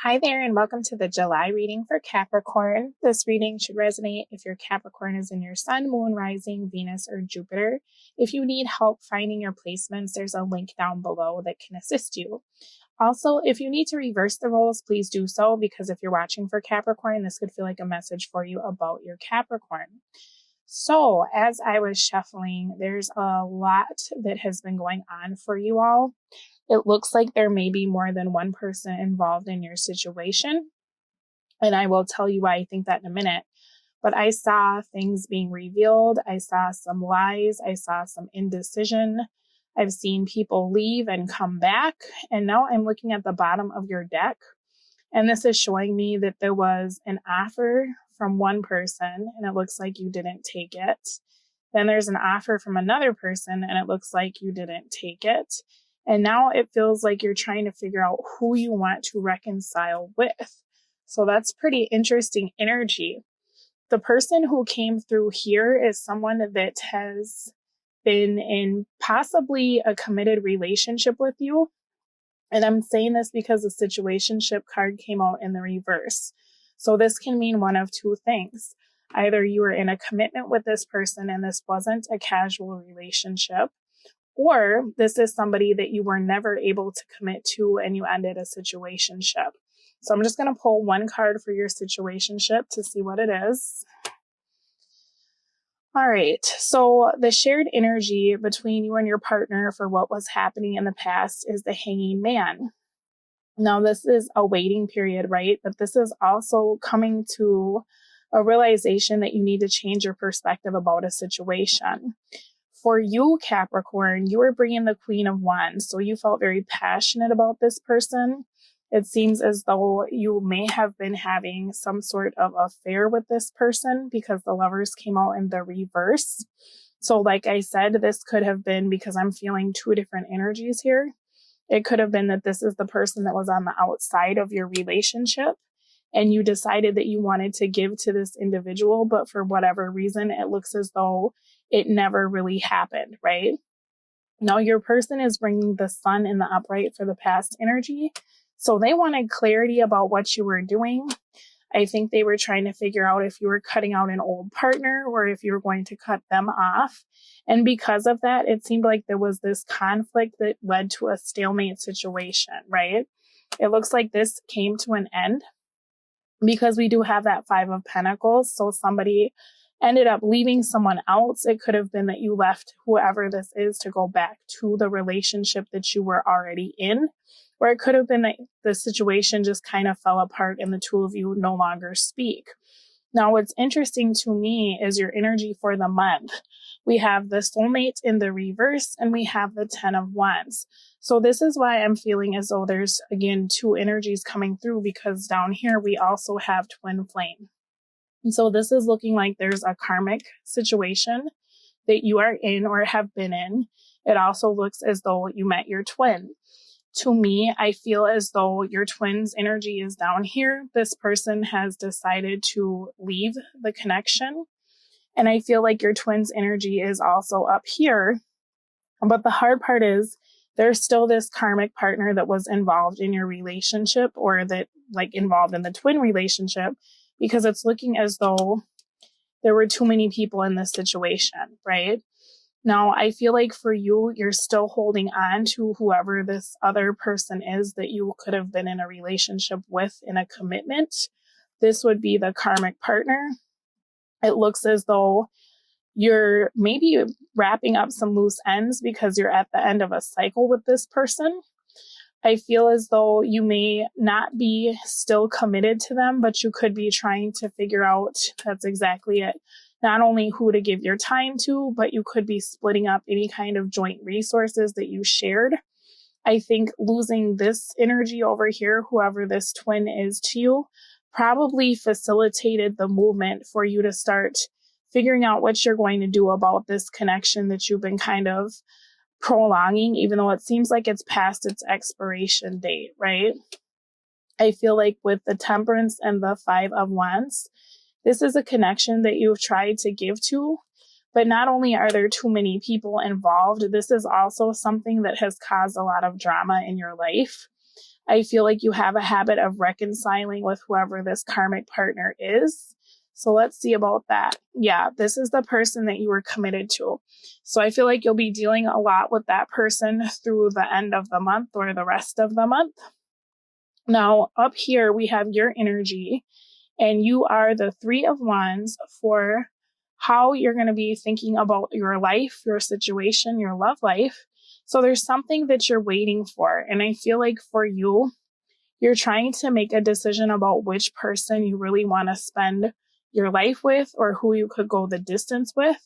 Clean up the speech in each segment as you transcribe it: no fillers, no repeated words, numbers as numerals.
Hi there, and welcome to the July reading for Capricorn. This reading should resonate if your Capricorn is in your Sun, Moon, Rising, Venus, or Jupiter. If you need help finding your placements, there's a link down below that can assist you. Also, if you need to reverse the roles, please do so, because if you're watching for Capricorn, this could feel like a message for you about your Capricorn. So, as I was shuffling, there's a lot that has been going on for you all. It looks like there may be more than one person involved in your situation. And I will tell you why I think that in a minute. But I saw things being revealed. I saw some lies. I saw some indecision. I've seen people leave and come back. And now I'm looking at the bottom of your deck. And this is showing me that there was an offer from one person, and it looks like you didn't take it. Then there's an offer from another person, and it looks like you didn't take it. And now it feels like you're trying to figure out who you want to reconcile with. So that's pretty interesting energy. The person who came through here is someone that has been in possibly a committed relationship with you. And I'm saying this because the situationship card came out in the reverse. So this can mean one of two things. Either you were in a commitment with this person and this wasn't a casual relationship, or this is somebody that you were never able to commit to and you ended a situationship. So I'm just going to pull one card for your situationship to see what it is. All right, so the shared energy between you and your partner for what was happening in the past is the Hanging Man. Now, this is a waiting period, right? But this is also coming to a realization that you need to change your perspective about a situation. For you, Capricorn, you were bringing the Queen of Wands, so you felt very passionate about this person. It seems as though you may have been having some sort of affair with this person because the Lovers came out in the reverse. So like I said, this could have been because I'm feeling two different energies here. It could have been that this is the person that was on the outside of your relationship and you decided that you wanted to give to this individual, but for whatever reason, it looks as though it never really happened, right? Now, your person is bringing the Sun in the upright for the past energy. So they wanted clarity about what you were doing. I think they were trying to figure out if you were cutting out an old partner or if you were going to cut them off. And because of that, it seemed like there was this conflict that led to a stalemate situation, right? It looks like this came to an end because we do have that Five of Pentacles. So somebody ended up leaving someone else. It could have been that you left whoever this is to go back to the relationship that you were already in. Or it could have been that the situation just kind of fell apart and the two of you no longer speak. Now, what's interesting to me is your energy for the month. We have the soulmate in the reverse and we have the 10 of Wands. So this is why I'm feeling as though there's, again, two energies coming through, because down here we also have Twinflame. And so this is looking like there's a karmic situation that you are in or have been in. It also looks as though you met your twin. To me, I feel as though your twin's energy is down here. This person has decided to leave the connection. And I feel like your twin's energy is also up here. But the hard part is there's still this karmic partner that was involved in your relationship, or that like involved in the twin relationship, because it's looking as though there were too many people in this situation, right? Now, I feel like for you, you're still holding on to whoever this other person is that you could have been in a relationship with in a commitment. This would be the karmic partner. It looks as though you're maybe wrapping up some loose ends because you're at the end of a cycle with this person. I feel as though you may not be still committed to them, but you could be trying to figure out, that's exactly it, not only who to give your time to, but you could be splitting up any kind of joint resources that you shared. I think losing this energy over here, whoever this twin is to you, probably facilitated the movement for you to start figuring out what you're going to do about this connection that you've been kind of prolonging, even though it seems like it's past its expiration date, right? I feel like with the Temperance and the Five of Wands, this is a connection that you've tried to give to, but not only are there too many people involved, this is also something that has caused a lot of drama in your life. I feel like you have a habit of reconciling with whoever this karmic partner is. So let's see about that. Yeah, this is the person that you were committed to. So I feel like you'll be dealing a lot with that person through the end of the month or the rest of the month. Now, up here, we have your energy, and you are the Three of Wands for how you're going to be thinking about your life, your situation, your love life. So there's something that you're waiting for. And I feel like for you, you're trying to make a decision about which person you really want to spend your life with or who you could go the distance with.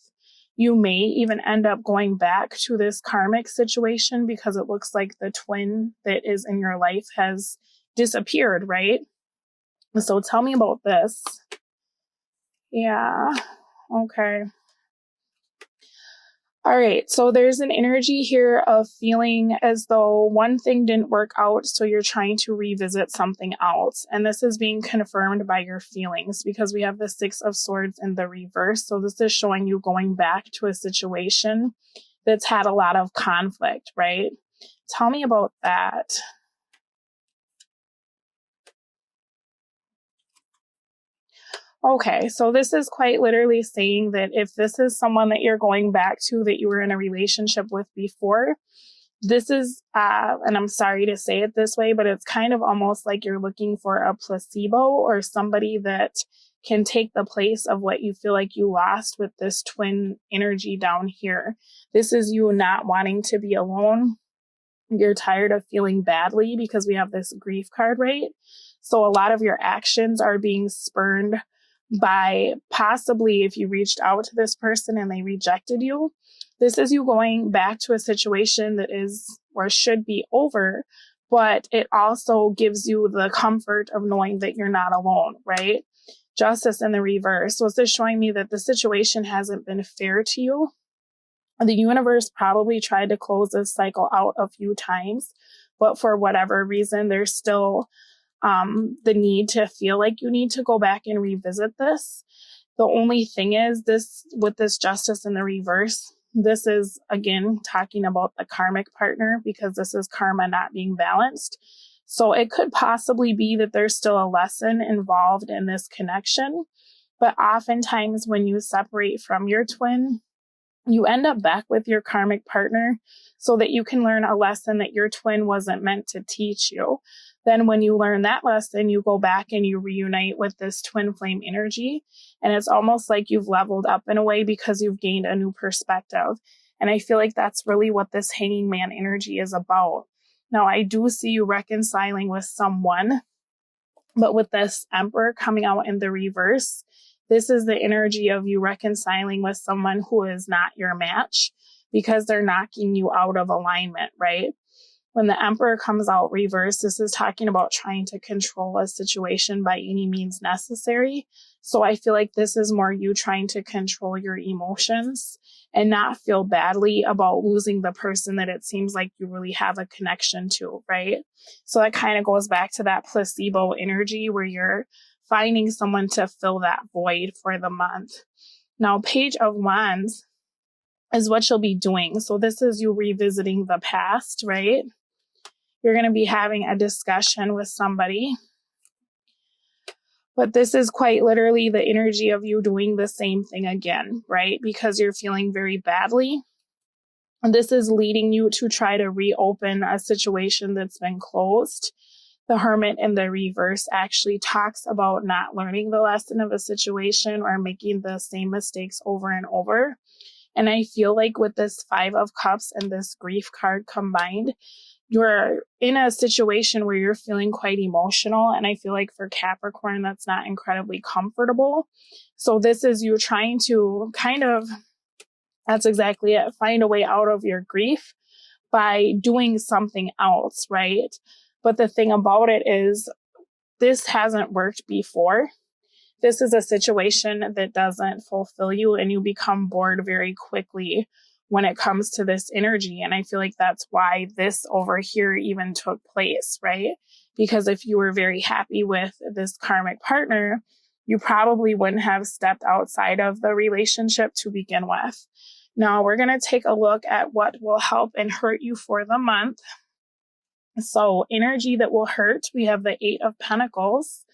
You may even end up going back to this karmic situation because it looks like the twin that is in your life has disappeared, right? So tell me about this. Yeah. Okay. All right. So there's an energy here of feeling as though one thing didn't work out, so you're trying to revisit something else. And this is being confirmed by your feelings because we have the Six of Swords in the reverse. So this is showing you going back to a situation that's had a lot of conflict, right? Tell me about that. Okay, so this is quite literally saying that if this is someone that you're going back to that you were in a relationship with before, this is, and I'm sorry to say it this way, but it's kind of almost like you're looking for a placebo or somebody that can take the place of what you feel like you lost with this twin energy down here. This is you not wanting to be alone. You're tired of feeling badly because we have this grief card, right? So a lot of your actions are being spurned by possibly if you reached out to this person and they rejected you. This is you going back to a situation that is or should be over, but it also gives you the comfort of knowing that you're not alone, right? Justice in the reverse. So this is showing me that the situation hasn't been fair to you. The universe probably tried to close this cycle out a few times, but for whatever reason, there's still the need to feel like you need to go back and revisit this. The only thing is this, with this justice in the reverse, this is again talking about the karmic partner because this is karma not being balanced. So it could possibly be that there's still a lesson involved in this connection. But oftentimes when you separate from your twin, you end up back with your karmic partner so that you can learn a lesson that your twin wasn't meant to teach you. Then when you learn that lesson, you go back and you reunite with this twin flame energy. And it's almost like you've leveled up in a way because you've gained a new perspective. And I feel like that's really what this hanging man energy is about. Now, I do see you reconciling with someone, but with this emperor coming out in the reverse, this is the energy of you reconciling with someone who is not your match because they're knocking you out of alignment, right? When the emperor comes out reverse, this is talking about trying to control a situation by any means necessary. So I feel like this is more you trying to control your emotions and not feel badly about losing the person that it seems like you really have a connection to, right? So that kind of goes back to that placebo energy where you're finding someone to fill that void for the month. Now, Page of Wands is what you'll be doing. So this is you revisiting the past, right? You're going to be having a discussion with somebody. But this is quite literally the energy of you doing the same thing again, right? Because you're feeling very badly. And this is leading you to try to reopen a situation that's been closed. The Hermit in the reverse actually talks about not learning the lesson of a situation or making the same mistakes over and over. And I feel like with this Five of Cups and this grief card combined, you're in a situation where you're feeling quite emotional. And I feel like for Capricorn, that's not incredibly comfortable. So this is you trying to that's exactly it, find a way out of your grief by doing something else, right? But the thing about it is this hasn't worked before. This is a situation that doesn't fulfill you and you become bored very quickly when it comes to this energy. And I feel like that's why this over here even took place, right? Because if you were very happy with this karmic partner, you probably wouldn't have stepped outside of the relationship to begin with. Now we're going to take a look at what will help and hurt you for the month. So energy that will hurt, we have the 8 of Pentacles.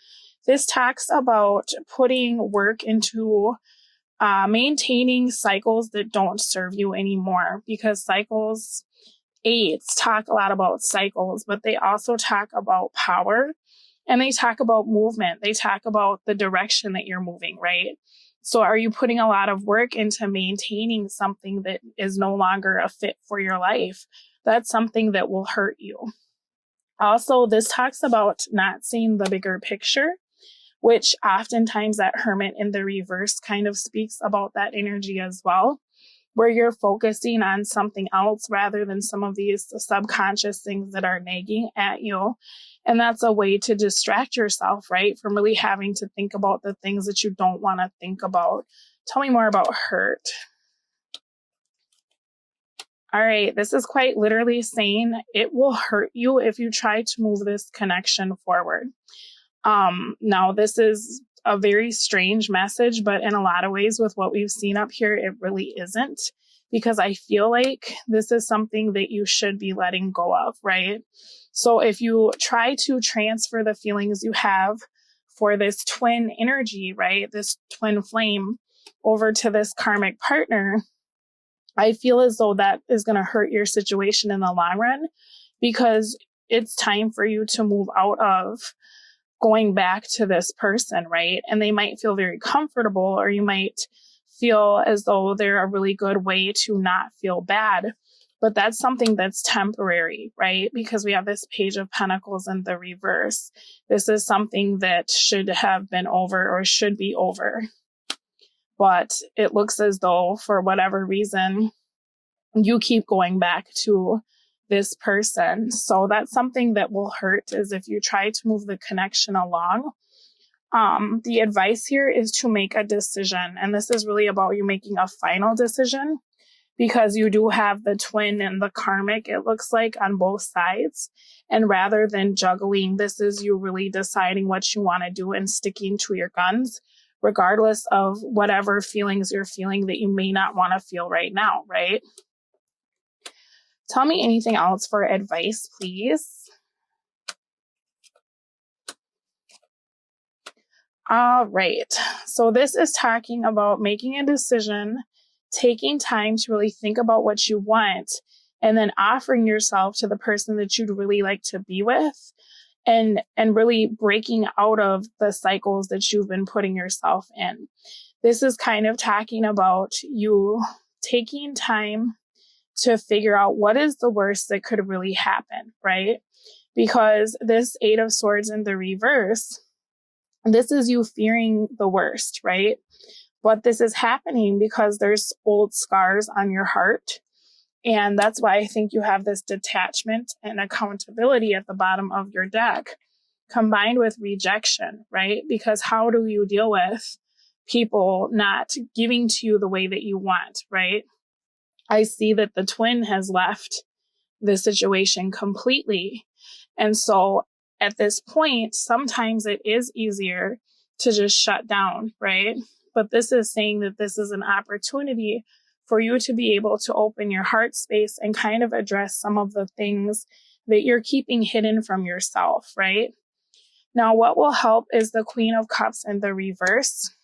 This talks about putting work into maintaining cycles that don't serve you anymore, because cycles, 8s talk a lot about cycles, but they also talk about power, and they talk about movement. They talk about the direction that you're moving, right? So are you putting a lot of work into maintaining something that is no longer a fit for your life? That's something that will hurt you. Also, this talks about not seeing the bigger picture, which oftentimes that Hermit in the reverse kind of speaks about that energy as well, where you're focusing on something else rather than some of these subconscious things that are nagging at you. And that's a way to distract yourself, right? From really having to think about the things that you don't want to think about. Tell me more about hurt. All right, this is quite literally saying it will hurt you if you try to move this connection forward. Now, this is a very strange message, but in a lot of ways with what we've seen up here, it really isn't, because I feel like this is something that you should be letting go of, right? So if you try to transfer the feelings you have for this twin energy, right, this twin flame over to this karmic partner, I feel as though that is going to hurt your situation in the long run, because it's time for you to move out of going back to this person, right? And they might feel very comfortable, or you might feel as though they're a really good way to not feel bad. But that's something that's temporary, right? Because we have this Page of Pentacles in the reverse. This is something that should have been over, or should be over. But it looks as though, for whatever reason, you keep going back to this person. So that's something that will hurt, is if you try to move the connection along. The advice here is to make a decision. And this is really about you making a final decision, because you do have the twin and the karmic, it looks like, on both sides. And rather than juggling, this is you really deciding what you want to do and sticking to your guns, regardless of whatever feelings you're feeling that you may not want to feel right now, right? Tell me anything else for advice, please. All right. So this is talking about making a decision, taking time to really think about what you want, and then offering yourself to the person that you'd really like to be with, and really breaking out of the cycles that you've been putting yourself in. This is kind of talking about you taking time to figure out what is the worst that could really happen, right? Because this 8 of Swords in the reverse, this is you fearing the worst, right? But this is happening because there's old scars on your heart. And that's why I think you have this detachment and accountability at the bottom of your deck, combined with rejection, right? Because how do you deal with people not giving to you the way that you want, right? I see that the twin has left the situation completely. And so at this point, sometimes it is easier to just shut down, right? But this is saying that this is an opportunity for you to be able to open your heart space and kind of address some of the things that you're keeping hidden from yourself, right? Now, what will help is the Queen of Cups in the reverse.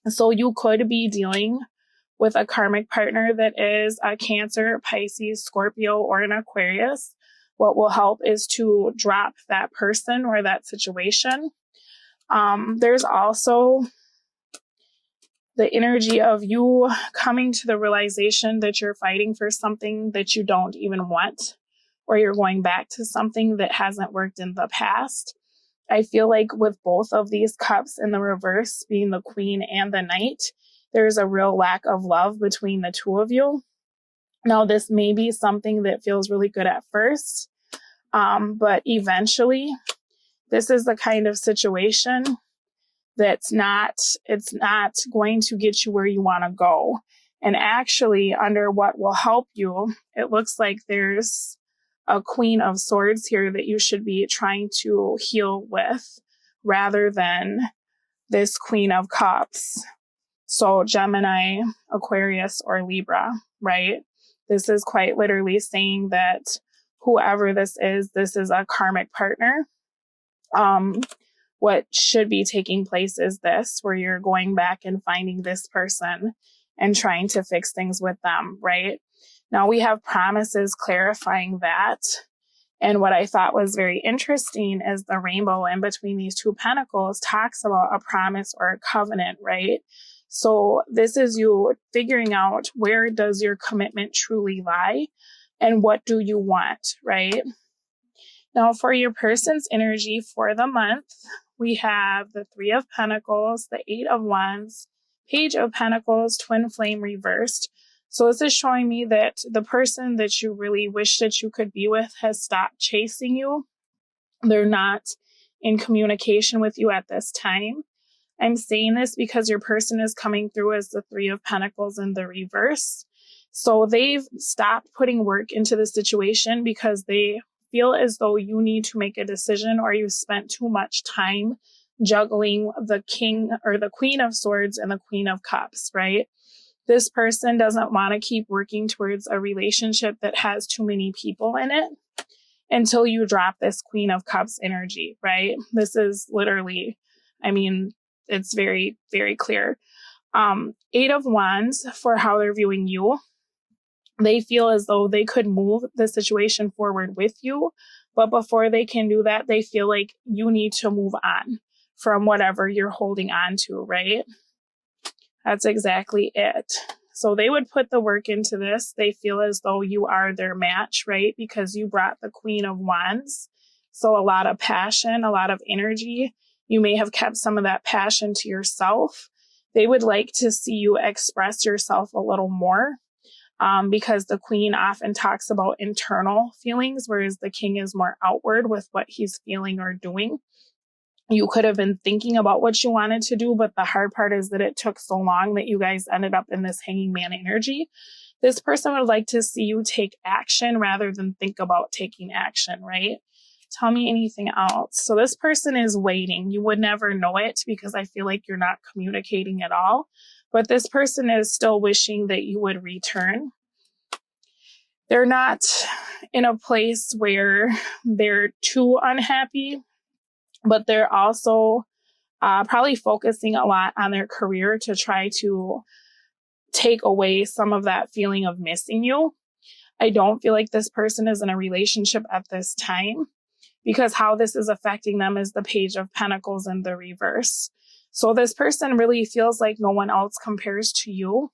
So you could be dealing with a karmic partner that is a Cancer, Pisces, Scorpio, or an Aquarius. What will help is to drop that person or that situation. There's also the energy of you coming to the realization that you're fighting for something that you don't even want, or you're going back to something that hasn't worked in the past. I feel like with both of these cups in the reverse, being the Queen and the Knight, there's a real lack of love between the two of you. Now, this may be something that feels really good at first, but eventually, this is the kind of situation it's not going to get you where you want to go. And actually, under what will help you, it looks like there's a Queen of Swords here that you should be trying to heal with, rather than this Queen of Cups. So Gemini, Aquarius, or Libra, right? This is quite literally saying that whoever this is a karmic partner. What should be taking place is this, where you're going back and finding this person and trying to fix things with them, right? Now we have promises clarifying that. And what I thought was very interesting is the rainbow in between these two pentacles talks about a promise or a covenant, right? So this is you figuring out, where does your commitment truly lie and what do you want, right? Now for your person's energy for the month, we have the Three of Pentacles, the Eight of Wands, Page of Pentacles, Twin Flame reversed. So this is showing me that the person that you really wish that you could be with has stopped chasing you. They're not in communication with you at this time. I'm saying this because your person is coming through as the Three of Pentacles in the reverse. So they've stopped putting work into the situation because they feel as though you need to make a decision, or you spent too much time juggling the King or the Queen of Swords and the Queen of Cups, right? This person doesn't want to keep working towards a relationship that has too many people in it until you drop this Queen of Cups energy, right? This is literally, I mean, it's very, very clear. Eight of Wands for how they're viewing you. They feel as though they could move the situation forward with you, but before they can do that, they feel like you need to move on from whatever you're holding on to, right? That's exactly it. So they would put the work into this. They feel as though you are their match, right? Because you brought the Queen of Wands. So a lot of passion, a lot of energy. You may have kept some of that passion to yourself. They would like to see you express yourself a little more. Because the Queen often talks about internal feelings, whereas the King is more outward with what he's feeling or doing. You could have been thinking about what you wanted to do, but the hard part is that it took so long that you guys ended up in this hanging man energy. This person would like to see you take action rather than think about taking action, right? Tell me anything else. So this person is waiting. You would never know it because I feel like you're not communicating at all. But this person is still wishing that you would return. They're not in a place where they're too unhappy, but they're also probably focusing a lot on their career to try to take away some of that feeling of missing you. I don't feel like this person is in a relationship at this time, because how this is affecting them is the Page of Pentacles in the reverse. So this person really feels like no one else compares to you.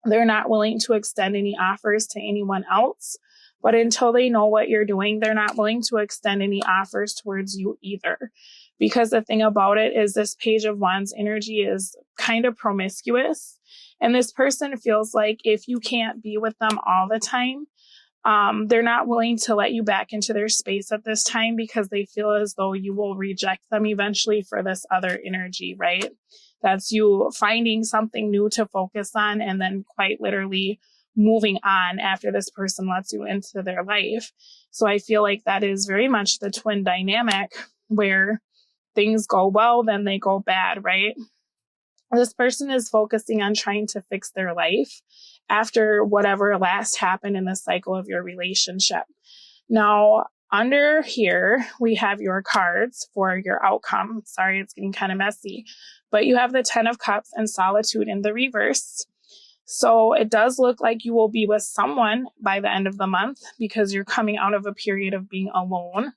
They're not willing to extend any offers to anyone else, but until they know what you're doing, they're not willing to extend any offers towards you either. Because the thing about it is this Page of Wands energy is kind of promiscuous. And this person feels like if you can't be with them all the time, they're not willing to let you back into their space at this time because they feel as though you will reject them eventually for this other energy, right? That's you finding something new to focus on and then quite literally moving on after this person lets you into their life. So I feel like that is very much the twin dynamic where things go well, then they go bad, right? This person is focusing on trying to fix their life after whatever last happened in the cycle of your relationship. Now, under here, we have your cards for your outcome. Sorry, it's getting kind of messy, but you have the 10 of Cups and Solitude in the reverse. So it does look like you will be with someone by the end of the month because you're coming out of a period of being alone,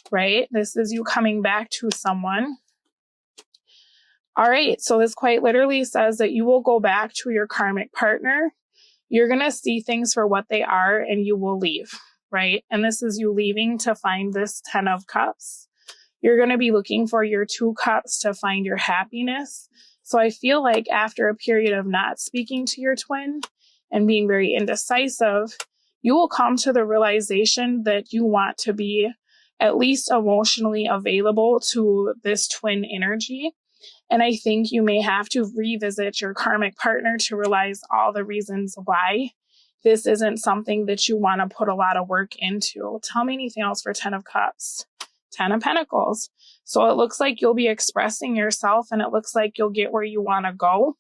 right? This is you coming back to someone. All right, so this quite literally says that you will go back to your karmic partner. You're going to see things for what they are and you will leave, right? And this is you leaving to find this 10 of Cups. You're going to be looking for your 2 cups to find your happiness. So I feel like after a period of not speaking to your twin and being very indecisive, you will come to the realization that you want to be at least emotionally available to this twin energy. And I think you may have to revisit your karmic partner to realize all the reasons why this isn't something that you want to put a lot of work into. Tell me anything else for 10 of Cups. 10 of Pentacles. So it looks like you'll be expressing yourself and it looks like you'll get where you want to go.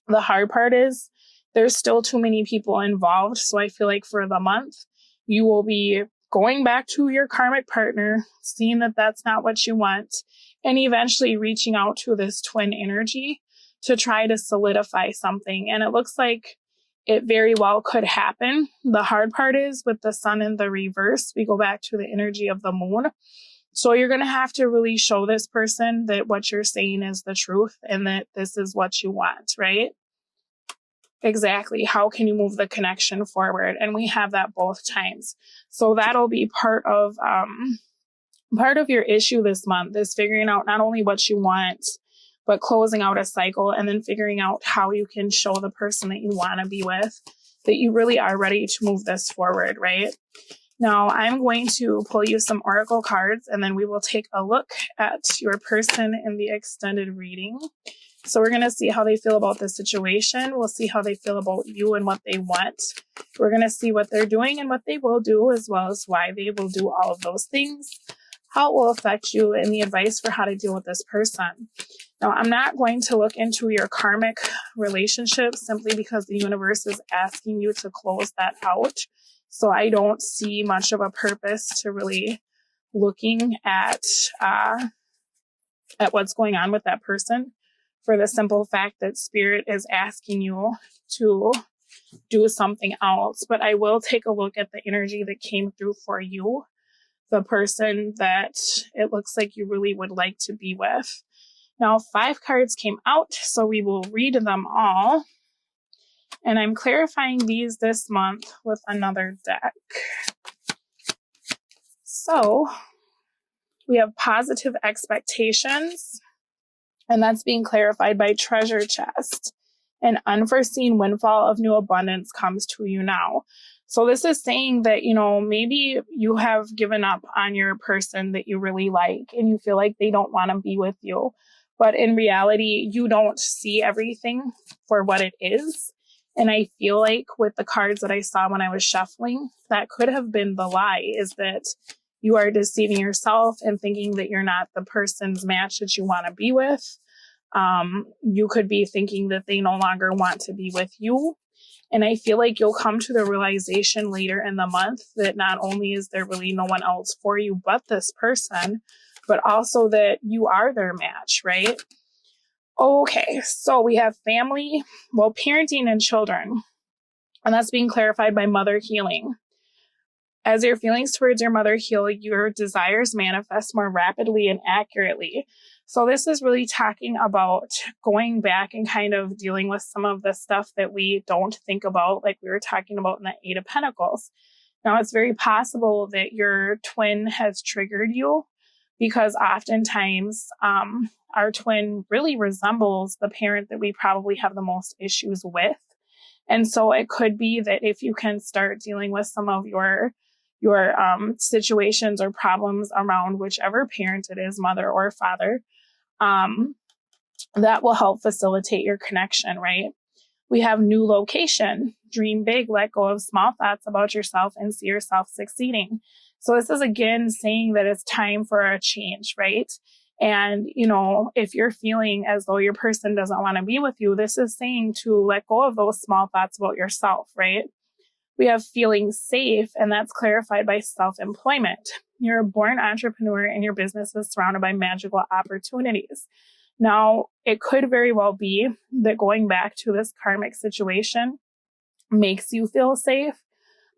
The hard part is there's still too many people involved. So I feel like for the month, you will be going back to your karmic partner, seeing that that's not what you want, and eventually reaching out to this twin energy to try to solidify something. And it looks like it very well could happen. The hard part is with the sun in the reverse, we go back to the energy of the moon. So you're going to have to really show this person that what you're saying is the truth and that this is what you want, right? Exactly. How can you move the connection forward? And we have that both times. So that'll be part of your issue this month, is figuring out not only what you want, but closing out a cycle and then figuring out how you can show the person that you want to be with that you really are ready to move this forward, right? Now, I'm going to pull you some oracle cards, and then we will take a look at your person in the extended reading. So we're going to see how they feel about the situation. We'll see how they feel about you and what they want. We're going to see what they're doing and what they will do, as well as why they will do all of those things, how it will affect you, and the advice for how to deal with this person. Now, I'm not going to look into your karmic relationship simply because the universe is asking you to close that out. So I don't see much of a purpose to really looking at what's going on with that person, for the simple fact that Spirit is asking you to do something else. But I will take a look at the energy that came through for you, the person that it looks like you really would like to be with. Now, 5 cards came out, so we will read them all. And I'm clarifying these this month with another deck. So we have positive expectations, and that's being clarified by treasure chest. An unforeseen windfall of new abundance comes to you now. So this is saying that, maybe you have given up on your person that you really like and you feel like they don't want to be with you. But in reality, you don't see everything for what it is. And I feel like with the cards that I saw when I was shuffling, that could have been the lie, is that you are deceiving yourself and thinking that you're not the person's match that you want to be with. You could be thinking that they no longer want to be with you. And I feel like you'll come to the realization later in the month that not only is there really no one else for you but this person, but also that you are their match, right? Okay, so we have family, parenting and children. And that's being clarified by mother healing. As your feelings towards your mother heal, your desires manifest more rapidly and accurately. So this is really talking about going back and kind of dealing with some of the stuff that we don't think about, like we were talking about in the 8 of Pentacles. Now, it's very possible that your twin has triggered you, because oftentimes our twin really resembles the parent that we probably have the most issues with. And so it could be that if you can start dealing with some of your situations or problems around whichever parent it is, mother or father, that will help facilitate your connection, right? We have new location, dream big, let go of small thoughts about yourself and see yourself succeeding. So this is again saying that it's time for a change, right? And, if you're feeling as though your person doesn't want to be with you, this is saying to let go of those small thoughts about yourself, right? We have feeling safe, and that's clarified by self-employment. You're a born entrepreneur and your business is surrounded by magical opportunities. Now, it could very well be that going back to this karmic situation makes you feel safe,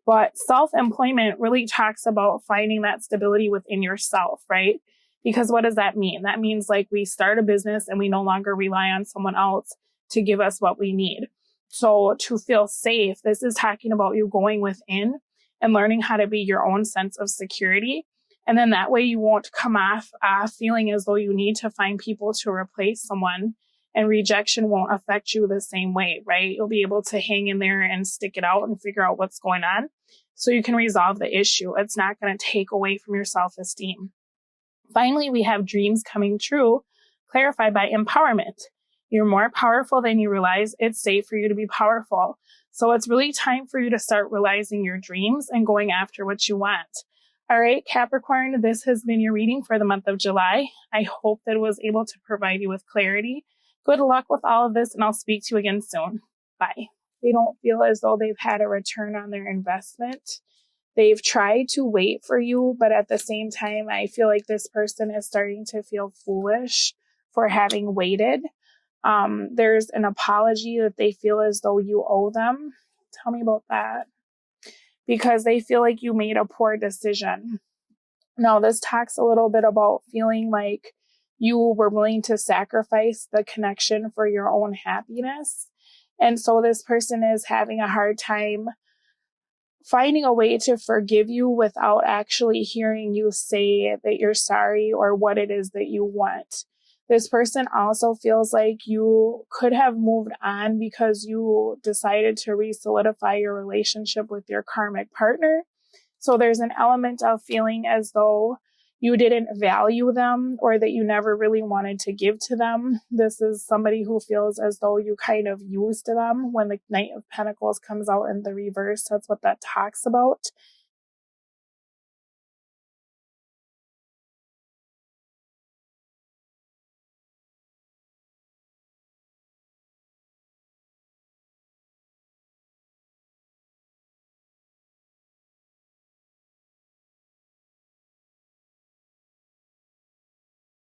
but self-employment really talks about finding that stability within yourself, right? Because what does that mean? That means like we start a business and we no longer rely on someone else to give us what we need. So to feel safe, this is talking about you going within and learning how to be your own sense of security. And then that way you won't come off feeling as though you need to find people to replace someone, and rejection won't affect you the same way, right? You'll be able to hang in there and stick it out and figure out what's going on so you can resolve the issue. It's not going to take away from your self-esteem. Finally, we have dreams coming true, clarified by empowerment. You're more powerful than you realize. It's safe for you to be powerful. So it's really time for you to start realizing your dreams and going after what you want. All right, Capricorn, this has been your reading for the month of July. I hope that it was able to provide you with clarity. Good luck with all of this, and I'll speak to you again soon. Bye. They don't feel as though they've had a return on their investment. They've tried to wait for you, but at the same time, I feel like this person is starting to feel foolish for having waited. There's an apology that they feel as though you owe them. Tell me about that. Because they feel like you made a poor decision. Now, this talks a little bit about feeling like you were willing to sacrifice the connection for your own happiness. And so this person is having a hard time finding a way to forgive you without actually hearing you say that you're sorry or what it is that you want. This person also feels like you could have moved on because you decided to re-solidify your relationship with your karmic partner. So there's an element of feeling as though you didn't value them or that you never really wanted to give to them. This is somebody who feels as though you kind of used them when the Knight of Pentacles comes out in the reverse. That's what that talks about.